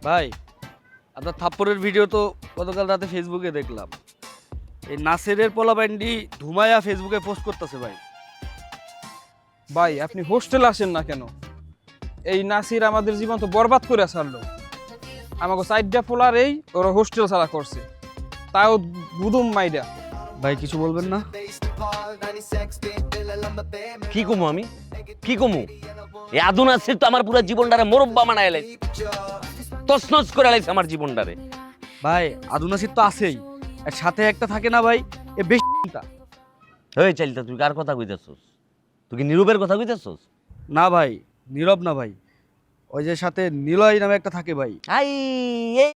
ভাই আপনার থাপ্পড়ের ভিডিও তো গতকাল রাতে ফেসবুকে দেখলাম। এই নাসিরের পোলাপাইন্ডি ধুমায়া ফেসবুকে পোস্ট করতেছে ভাই। ভাই আপনি হোস্টেলে আসেন না কেন? এই নাসির আমাদের জীবন তো বরবাদ করে ছাড়লো। আমাকে সাইডটা পোলার এই ওরা হোস্টেল ছাড়া করছে, তাও গুদুম মাইরা। ভাই কিছু বলবেন না? কি কমু আমি কি কমু? এই আদু নাসির তো আমার পুরো জীবনটারে মোরব্বা বানায় লাইছে, তছনছ করে লাইছে আমার জীবনটারে। ভাই আদু নাসির তো আছেই, আর সাথে একটা থাকে না ভাই, এ বেশি চিন্তা। এই চাইলতা তুই কার কথা কইতাছস? তুই কি নীরবের কথা কইতাছস? না ভাই, নীরব না ভাই, ওই যে সাথে নিলয় নামে একটা থাকে ভাই। আই এই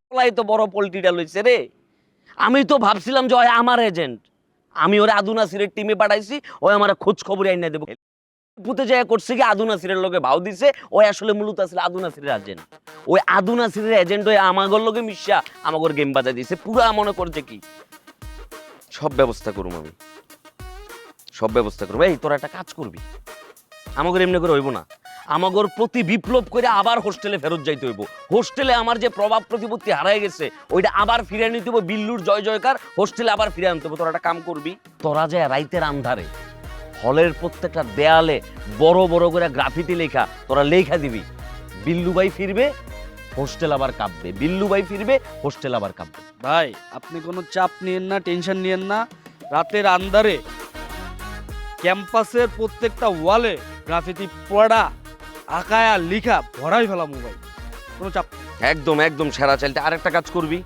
পোলাই তো বড় পল্টিটা লইছে রে। আমি তো ভাবছিলাম যে ওই আমার এজেন্ট, আমি ওরে আদু নাসিরের টিমে পাঠাইছি, ওই আমার খোঁজ খবর আইনা দেব। পুতে যায় করছে কি আদু নাসিরের লগে ভাও দিছে, ওই আসলে মূলত আসলে আদু নাসিরের এজেন্ট। ওই আদু নাসিরের এজেন্ট হয়ে আমাগর লগে মিশা আমাগর গেম বাজাই দিছে। পুরা মনে করছে কি সব ব্যবস্থা করুম আমি, সব ব্যবস্থা করবো। এই তোরা একটা কাজ করবি, আমাগর এমনি করে হইব না, আমাগর প্রতি বিপ্লব করে আবার হোস্টেলে ফেরত যাইতে হইব। হোস্টেলে আমার যে প্রভাব প্রতিপত্তি হারাই গেছে ওইটা আবার ফিরে নিতে হইব। বিল্লুর জয় জয়কার হোস্টেলে আবার ফিরে আনতে হইব। তোরা একটা কাম করবি, তোরা যায় রাইতের আন্ধারে হলের প্রত্যেকটা দেয়ালে বড় বড় করে গ্রাফিতি লেখা তোরা লেখা দিবি, বিল্লু ভাই ফিরবে, হোস্টেল আবার কাঁপবে, বিল্লু ভাই ফিরবে, হোস্টেল আবার কাঁপবে। ভাই আপনি কোনো চাপ নিয়েন না, টেনশন নিয়েন না। রাতের আন্ধারে ক্যাম্পাসের প্রত্যেকটা ওয়ালে গ্রাফিতি পড়া আঁকায়া লিখা ভরাই ফেলাম ভাই, কোনো চাপ নেই। একদম একদম সেরা চাইতে। আরেকটা কাজ করবি,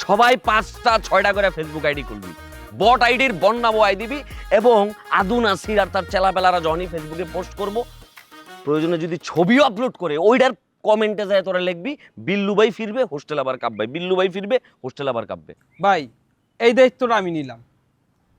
সবাই 5টা 6টা করে ফেসবুক আইডি খুলবি, বট আইডির বন্যা বয় দিবি, এবং আদু নাসির আর তার চেলাপেলারা যখনই ফেসবুকে পোস্ট করব, প্রয়োজনে যদি ছবিও আপলোড করে ওইটার কমেন্টে যায় তোরা লিখবি বিল্লু ভাই ফিরবে, হোস্টেল আবার কাঁপবে, বিল্লু ভাই ফিরবে, হোস্টেল আবার কাঁপবে। ভাই এই দায়িত্বটা আমি নিলাম।